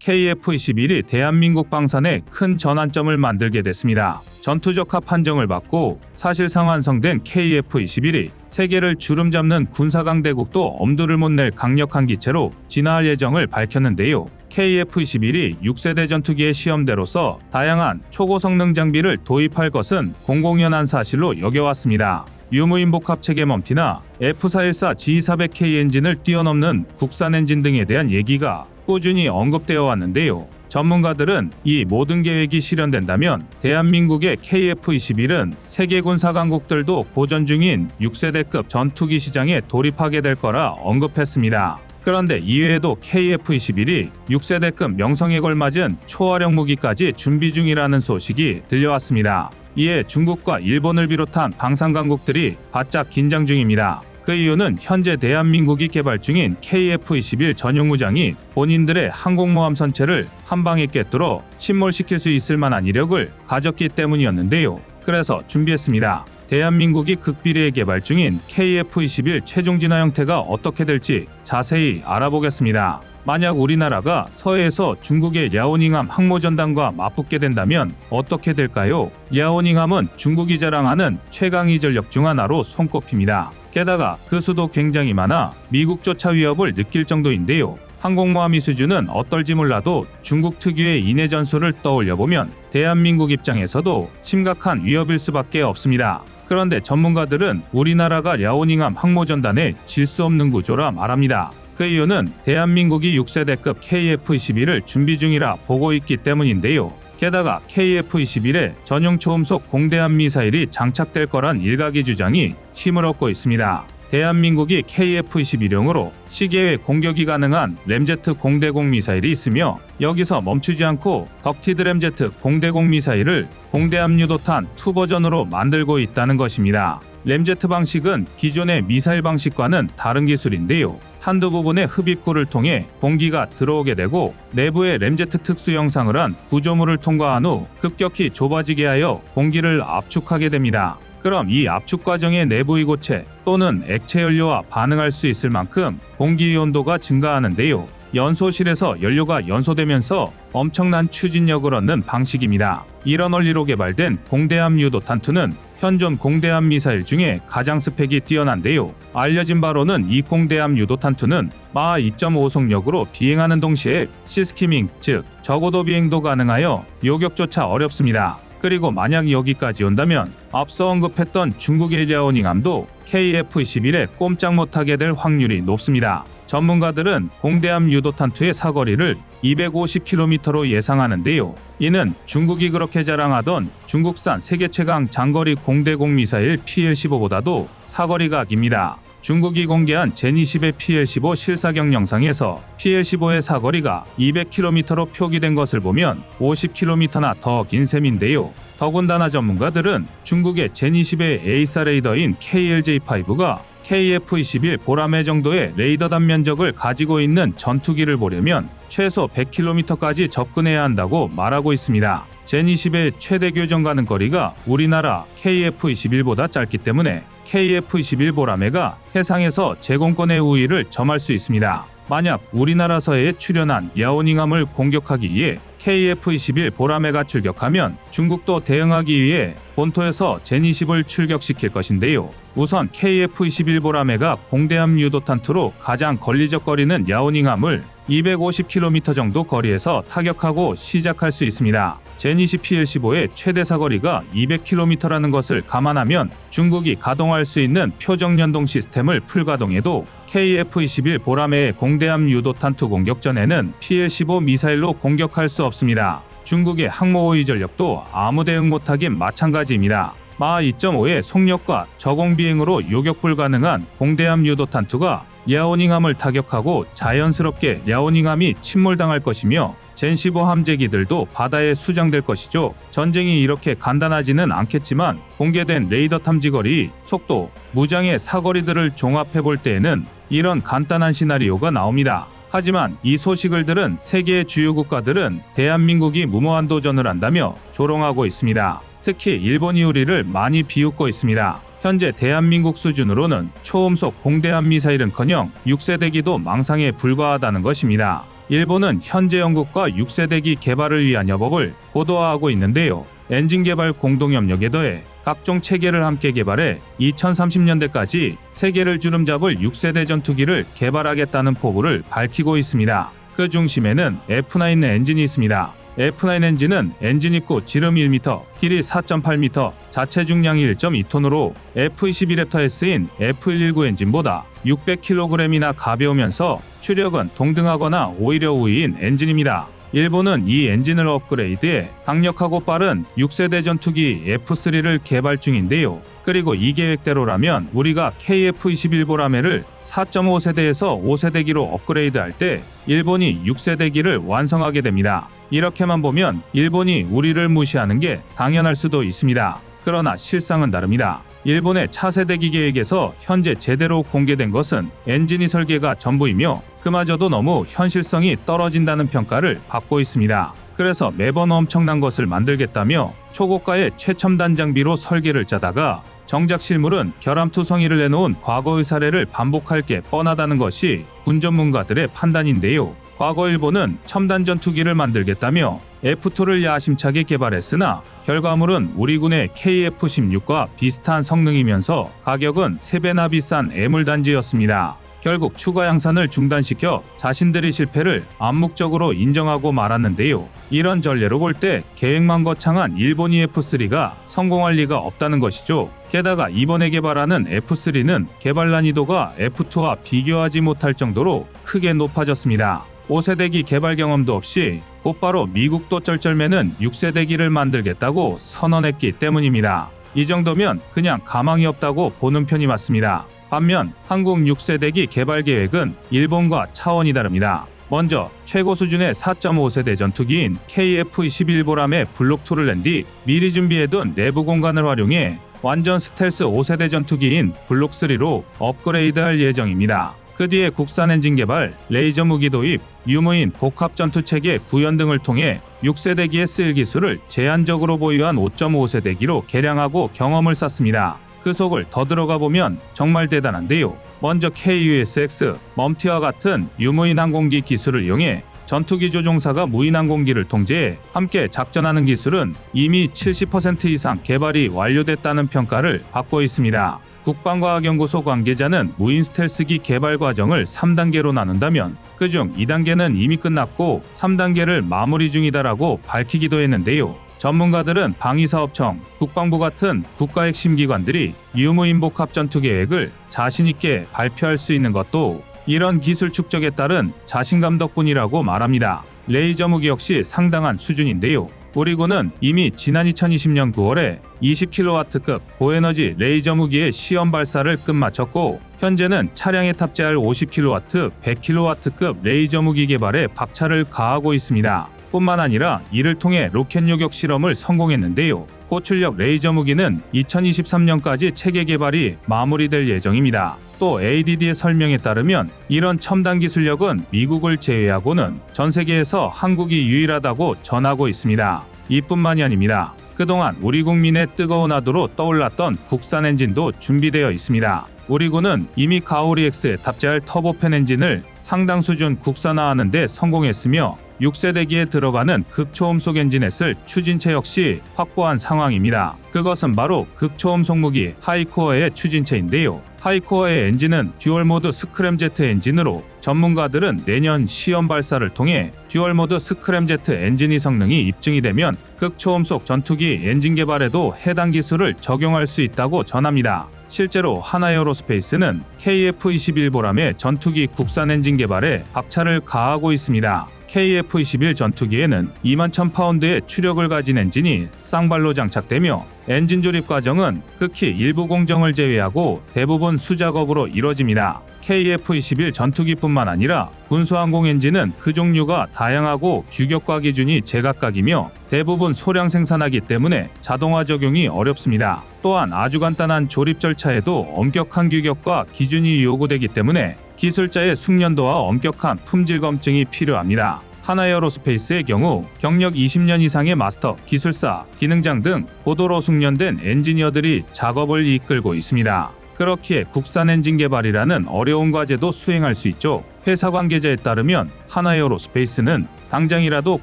KF-21이 대한민국 방산에 큰 전환점을 만들게 됐습니다. 전투적 합 판정을 받고 사실상 완성된 KF-21이 세계를 주름잡는 군사강대국도 엄두를 못 낼 강력한 기체로 진화할 예정을 밝혔는데요. KF-21이 6세대 전투기의 시험대로서 다양한 초고성능 장비를 도입할 것은 공공연한 사실로 여겨왔습니다. 유무인 복합 체계 멈티나 F414 G400K 엔진을 뛰어넘는 국산 엔진 등에 대한 얘기가 꾸준히 언급되어 왔는데요. 전문가들은 이 모든 계획이 실현된다면 대한민국의 KF-21은 세계군 사강국들도 보전 중인 6세대급 전투기 시장에 돌입하게 될 거라 언급했습니다. 그런데 이외에도 KF-21이 6세대급 명성에 걸맞은 초화력 무기까지 준비 중이라는 소식이 들려왔습니다. 이에 중국과 일본을 비롯한 방산강국들이 바짝 긴장 중입니다. 그 이유는 현재 대한민국이 개발 중인 KF-21 전용 무장이 본인들의 항공모함 선체를 한 방에 꿰뚫어 침몰시킬 수 있을 만한 이력을 가졌기 때문이었는데요. 그래서 준비했습니다. 대한민국이 극비리에 개발 중인 KF-21 최종 진화 형태가 어떻게 될지 자세히 알아보겠습니다. 만약 우리나라가 서해에서 중국의 랴오닝함 항모전단과 맞붙게 된다면 어떻게 될까요? 랴오닝함은 중국이 자랑하는 최강의 전력 중 하나로 손꼽힙니다. 게다가 그 수도 굉장히 많아 미국조차 위협을 느낄 정도인데요. 항공모함의 수준은 어떨지 몰라도 중국 특유의 인해 전술을 떠올려보면 대한민국 입장에서도 심각한 위협일 수밖에 없습니다. 그런데 전문가들은 우리나라가 랴오닝함 항모전단에 질 수 없는 구조라 말합니다. 그 이유는 대한민국이 6세대급 KF-21을 준비 중이라 보고 있기 때문인데요. 게다가 KF-21에 전용 초음속 공대함 미사일이 장착될 거란 일각의 주장이 힘을 얻고 있습니다. 대한민국이 KF-21용으로 시계외 공격이 가능한 램제트 공대공 미사일이 있으며 여기서 멈추지 않고 덕티드 램제트 공대공 미사일을 공대함 유도탄 2 버전으로 만들고 있다는 것입니다. 램제트 방식은 기존의 미사일 방식과는 다른 기술인데요. 탄두 부분의 흡입구를 통해 공기가 들어오게 되고 내부에 램제트 특수 형상을 한 구조물을 통과한 후 급격히 좁아지게 하여 공기를 압축하게 됩니다. 그럼 이 압축 과정의 내부의 고체 또는 액체 연료와 반응할 수 있을 만큼 공기의 온도가 증가하는데요. 연소실에서 연료가 연소되면서 엄청난 추진력을 얻는 방식입니다. 이런 원리로 개발된 공대함 유도탄2는 현존 공대함 미사일 중에 가장 스펙이 뛰어난데요. 알려진 바로는 이 공대함 유도탄2는 마하 2.5 속력으로 비행하는 동시에 시스키밍, 즉 저고도 비행도 가능하여 요격조차 어렵습니다. 그리고 만약 여기까지 온다면 앞서 언급했던 중국의 랴오닝함도 KF-21에 꼼짝 못하게 될 확률이 높습니다. 전문가들은 공대함 유도탄2의 사거리를 250km로 예상하는데요. 이는 중국이 그렇게 자랑하던 중국산 세계 최강 장거리 공대공 미사일 PL-15보다도 사거리가 깁니다. 중국이 공개한 젠20의 PL-15 실사격 영상에서 PL-15의 사거리가 200km로 표기된 것을 보면 50km나 더 긴 셈인데요. 더군다나 전문가들은 중국의 젠20의 A사 레이더인 KLJ-5가 KF-21 보라매 정도의 레이더 단면적을 가지고 있는 전투기를 보려면 최소 100km까지 접근해야 한다고 말하고 있습니다. 젠20의 최대 교전 가능 거리가 우리나라 KF-21보다 짧기 때문에 KF-21 보라매가 해상에서 제공권의 우위를 점할 수 있습니다. 만약 우리나라 서해에 출현한 랴오닝함을 공격하기 위해 KF-21 보라매가 출격하면 중국도 대응하기 위해 본토에서 젠20을 출격시킬 것인데요. 우선 KF-21 보라매가 공대함 유도탄2로 가장 걸리적 거리는 랴오닝함을 250km 정도 거리에서 타격하고 시작할 수 있습니다. 젠20 PL-15의 최대 사거리가 200km라는 것을 감안하면 중국이 가동할 수 있는 표적 연동 시스템을 풀가동해도 KF-21 보라매의 공대함 유도탄2 공격 전에는 PL-15 미사일로 공격할 수 없습니다. 중국의 항모호위 전력도 아무 대응 못하긴 마찬가지입니다. 마하 2.5의 속력과 저공 비행으로 요격 불가능한 공대함 유도탄2가 랴오닝함을 타격하고 자연스럽게 랴오닝함이 침몰당할 것이며 젠15 함재기들도 바다에 수장될 것이죠. 전쟁이 이렇게 간단하지는 않겠지만 공개된 레이더 탐지거리, 속도, 무장의 사거리들을 종합해 볼 때에는 이런 간단한 시나리오가 나옵니다. 하지만 이 소식을 들은 세계의 주요 국가들은 대한민국이 무모한 도전을 한다며 조롱하고 있습니다. 특히 일본이 우리를 많이 비웃고 있습니다. 현재 대한민국 수준으로는 초음속 공대함 미사일은커녕 6세대기도 망상에 불과하다는 것입니다. 일본은 현재 영국과 6세대기 개발을 위한 협업을 고도화하고 있는데요. 엔진 개발 공동협력에 더해 각종 체계를 함께 개발해 2030년대까지 세계를 주름잡을 6세대 전투기를 개발하겠다는 포부를 밝히고 있습니다. 그 중심에는 F9 엔진이 있습니다. F9 엔진은 엔진 입구 지름 1m, 길이 4.8m, 자체 중량이 1.2톤으로 F21랩터S인 F119 엔진보다 600kg이나 가벼우면서 추력은 동등하거나 오히려 우위인 엔진입니다. 일본은 이 엔진을 업그레이드해 강력하고 빠른 6세대 전투기 F3를 개발 중인데요. 그리고 이 계획대로라면 우리가 KF-21 보라매를 4.5세대에서 5세대기로 업그레이드할 때 일본이 6세대기를 완성하게 됩니다. 이렇게만 보면 일본이 우리를 무시하는 게 당연할 수도 있습니다. 그러나 실상은 다릅니다. 일본의 차세대기 계획에서 현재 제대로 공개된 것은 엔진이 설계가 전부이며 그마저도 너무 현실성이 떨어진다는 평가를 받고 있습니다. 그래서 매번 엄청난 것을 만들겠다며 초고가의 최첨단 장비로 설계를 짜다가 정작 실물은 결함투성이를 내놓은 과거의 사례를 반복할 게 뻔하다는 것이 군 전문가들의 판단인데요. 과거 일본은 첨단 전투기를 만들겠다며 F2를 야심차게 개발했으나 결과물은 우리 군의 KF-16과 비슷한 성능이면서 가격은 3배나 비싼 애물단지였습니다. 결국 추가 양산을 중단시켜 자신들의 실패를 암묵적으로 인정하고 말았는데요. 이런 전례로 볼 때 계획만 거창한 일본이 F3가 성공할 리가 없다는 것이죠. 게다가 이번에 개발하는 F3는 개발 난이도가 F2와 비교하지 못할 정도로 크게 높아졌습니다. 5세대기 개발 경험도 없이 곧바로 미국도 쩔쩔매는 6세대기를 만들겠다고 선언했기 때문입니다. 이 정도면 그냥 가망이 없다고 보는 편이 맞습니다. 반면 한국 6세대기 개발 계획은 일본과 차원이 다릅니다. 먼저 최고 수준의 4.5세대 전투기인 KF-21 보람의 블록2를 낸 뒤 미리 준비해둔 내부 공간을 활용해 완전 스텔스 5세대 전투기인 블록3로 업그레이드할 예정입니다. 그 뒤에 국산 엔진 개발, 레이저 무기 도입, 유무인 복합 전투 체계 구현 등을 통해 6세대기에 쓰일 기술을 제한적으로 보유한 5.5세대기로 개량하고 경험을 쌓습니다. 그 속을 더 들어가 보면 정말 대단한데요. 먼저 KUSX, 멈티와 같은 유무인 항공기 기술을 이용해 전투기 조종사가 무인 항공기를 통제해 함께 작전하는 기술은 이미 70% 이상 개발이 완료됐다는 평가를 받고 있습니다. 국방과학연구소 관계자는 무인 스텔스기 개발 과정을 3단계로 나눈다면 그중 2단계는 이미 끝났고 3단계를 마무리 중이다라고 밝히기도 했는데요. 전문가들은 방위사업청, 국방부 같은 국가 핵심 기관들이 유무인 복합 전투 계획을 자신있게 발표할 수 있는 것도 이런 기술 축적에 따른 자신감 덕분이라고 말합니다. 레이저 무기 역시 상당한 수준인데요. 우리 군은 이미 지난 2020년 9월에 20kW급 고에너지 레이저 무기의 시험 발사를 끝마쳤고 현재는 차량에 탑재할 50kW, 100kW급 레이저 무기 개발에 박차를 가하고 있습니다. 뿐만 아니라 이를 통해 로켓 요격 실험을 성공했는데요. 고출력 레이저 무기는 2023년까지 체계 개발이 마무리될 예정입니다. 또 ADD의 설명에 따르면 이런 첨단 기술력은 미국을 제외하고는 전 세계에서 한국이 유일하다고 전하고 있습니다. 이뿐만이 아닙니다. 그동안 우리 국민의 뜨거운 화두로 떠올랐던 국산 엔진도 준비되어 있습니다. 우리 군은 이미 가오리 X에 탑재할 터보팬 엔진을 상당 수준 국산화하는 데 성공했으며 6세대기에 들어가는 극초음속 엔진에 쓸 추진체 역시 확보한 상황입니다. 그것은 바로 극초음속 무기 하이코어의 추진체인데요. 하이코어의 엔진은 듀얼모드 스크램제트 엔진으로 전문가들은 내년 시험 발사를 통해 듀얼모드 스크램제트 엔진의 성능이 입증이 되면 극초음속 전투기 엔진 개발에도 해당 기술을 적용할 수 있다고 전합니다. 실제로 하나에어로스페이스는 KF-21 보람의 전투기 국산 엔진 개발에 박차를 가하고 있습니다. KF-21 전투기에는 21,000파운드의 추력을 가진 엔진이 쌍발로 장착되며 엔진 조립 과정은 극히 일부 공정을 제외하고 대부분 수작업으로 이뤄집니다. KF-21 전투기뿐만 아니라 군수항공 엔진은 그 종류가 다양하고 규격과 기준이 제각각이며 대부분 소량 생산하기 때문에 자동화 적용이 어렵습니다. 또한 아주 간단한 조립 절차에도 엄격한 규격과 기준이 요구되기 때문에 기술자의 숙련도와 엄격한 품질 검증이 필요합니다. 하나에어로스페이스의 경우 경력 20년 이상의 마스터, 기술사, 기능장 등 고도로 숙련된 엔지니어들이 작업을 이끌고 있습니다. 그렇기에 국산 엔진 개발이라는 어려운 과제도 수행할 수 있죠. 회사 관계자에 따르면 하나에어로스페이스는 당장이라도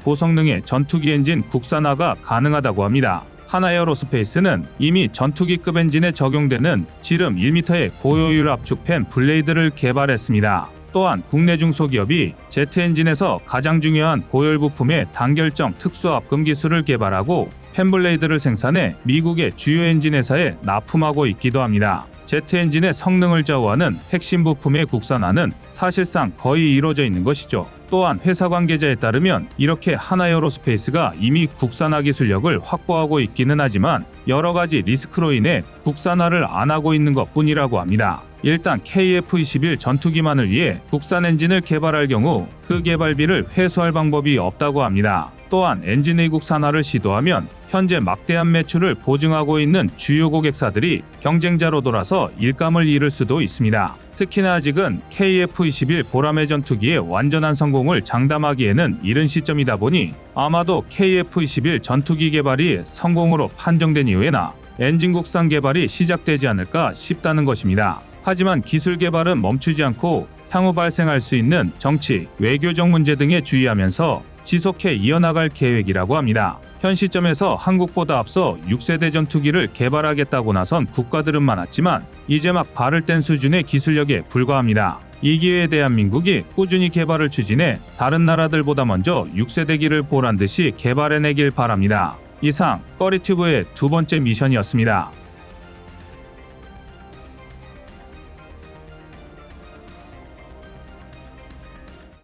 고성능의 전투기 엔진 국산화가 가능하다고 합니다. 하나에어로스페이스는 이미 전투기급 엔진에 적용되는 지름 1m의 고효율 압축 팬 블레이드를 개발했습니다. 또한 국내 중소기업이 제트 엔진에서 가장 중요한 고열 부품의 단결정 특수압금 기술을 개발하고 팬블레이드를 생산해 미국의 주요 엔진 회사에 납품하고 있기도 합니다. 제트 엔진의 성능을 좌우하는 핵심 부품의 국산화는 사실상 거의 이루어져 있는 것이죠. 또한 회사 관계자에 따르면 이렇게 하나에어로스페이스가 이미 국산화 기술력을 확보하고 있기는 하지만 여러 가지 리스크로 인해 국산화를 안 하고 있는 것뿐이라고 합니다. 일단 KF-21 전투기만을 위해 국산 엔진을 개발할 경우 그 개발비를 회수할 방법이 없다고 합니다. 또한 엔진의 국산화를 시도하면 현재 막대한 매출을 보증하고 있는 주요 고객사들이 경쟁자로 돌아서 일감을 잃을 수도 있습니다. 특히나 아직은 KF-21 보라매 전투기의 완전한 성공을 장담하기에는 이른 시점이다 보니 아마도 KF-21 전투기 개발이 성공으로 판정된 이후에나 엔진 국산 개발이 시작되지 않을까 싶다는 것입니다. 하지만 기술 개발은 멈추지 않고 향후 발생할 수 있는 정치, 외교적 문제 등에 주의하면서 지속해 이어나갈 계획이라고 합니다. 현 시점에서 한국보다 앞서 6세대 전투기를 개발하겠다고 나선 국가들은 많았지만 이제 막 발을 뗀 수준의 기술력에 불과합니다. 이 기회에 대한민국이 꾸준히 개발을 추진해 다른 나라들보다 먼저 6세대기를 보란듯이 개발해내길 바랍니다. 이상 꺼리튜브의 두 번째 미션이었습니다.